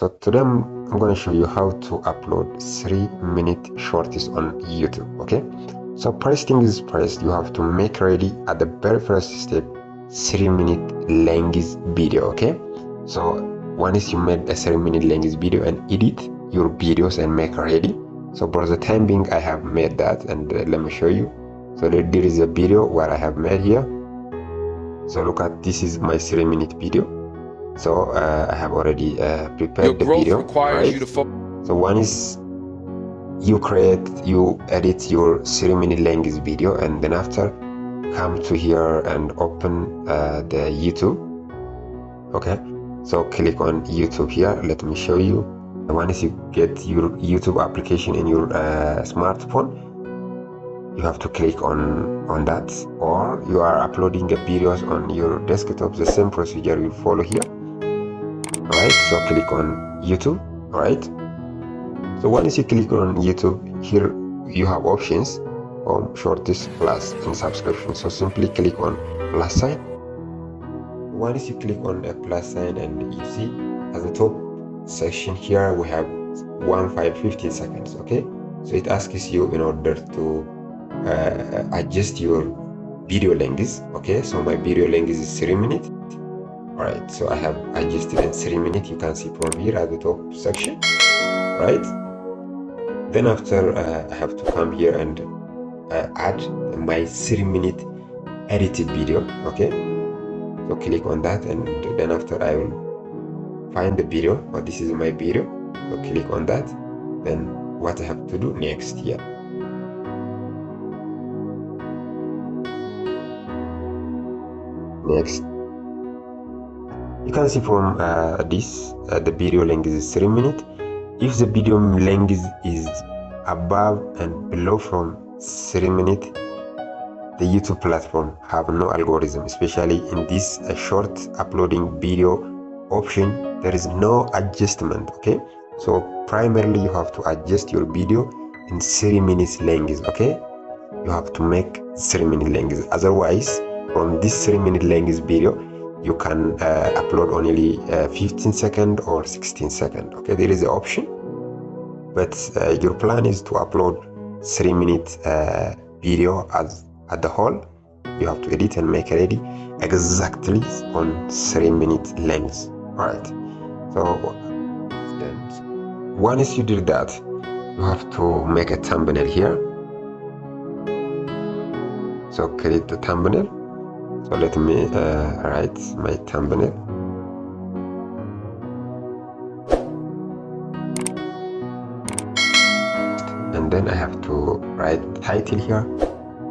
So today I'm going to show you how to upload 3-minute shorts on YouTube. Okay, so first thing is first, you have to make ready at the very first step 3-minute length video. Okay, so once you made a 3-minute length video and edit your videos and make ready. So for the time being I have made that, and let me show you. So there is a video where I have made here. So look at, this is my 3-minute video. So I have already prepared the video. Requires right? You to so one is you edit your 3-minute length video, and then after come to here and open the YouTube. Okay, so click on YouTube here. Let me show you. Once you get your YouTube application in your smartphone, you have to click on that, or you are uploading the videos on your desktop. The same procedure you follow here. Alright, so click on YouTube. Alright, so once you click on YouTube, here you have options on shorts, plus, and subscription. So simply click on plus sign. Once you click on a plus sign, and you see at the top section here we have 15 seconds. Okay, so it asks you in order to adjust your video length. Okay, so my video length is 3 minutes. Alright, so I have adjusted in 3 minutes. You can see from here at the top section. Right, then after I have to come here and add my 3-minute edited video. Okay, so click on that, and then after I will find the video, or this is my video. So click on that. Then what I have to do next here, next, you can see from this the video length is 3 minutes. If the video length is above and below from 3 minutes, the YouTube platform have no algorithm, especially in this short uploading video option. There is no adjustment. Okay, so primarily you have to adjust your video in 3 minutes length. Okay, you have to make 3-minute length. Otherwise, from this 3-minute length video, you can upload only 15 seconds or 16 seconds. Okay, there is an option, but your plan is to upload 3-minute video at the whole. You have to edit and make ready exactly on 3-minute length. Alright, so once you do that, you have to make a thumbnail here. So create the thumbnail. So let me write my thumbnail. And then I have to write title here.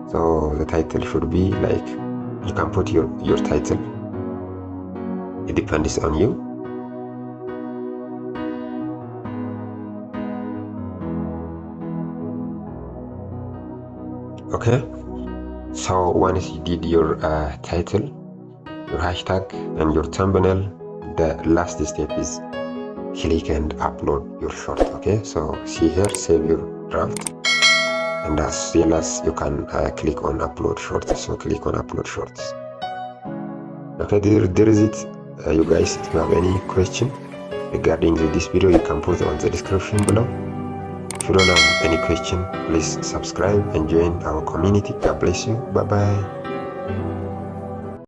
So the title should be like, you can put your title. It depends on you. Okay. So once you did your title, your hashtag, and your thumbnail, the last step is click and upload your short. Okay, so see here, save your draft, and as well as you can click on upload shorts. So click on upload shorts. Okay, there is it. You guys, if you have any question regarding this video, you can put it on the description below. If you don't have any question, please subscribe and join our community. God bless you. Bye bye.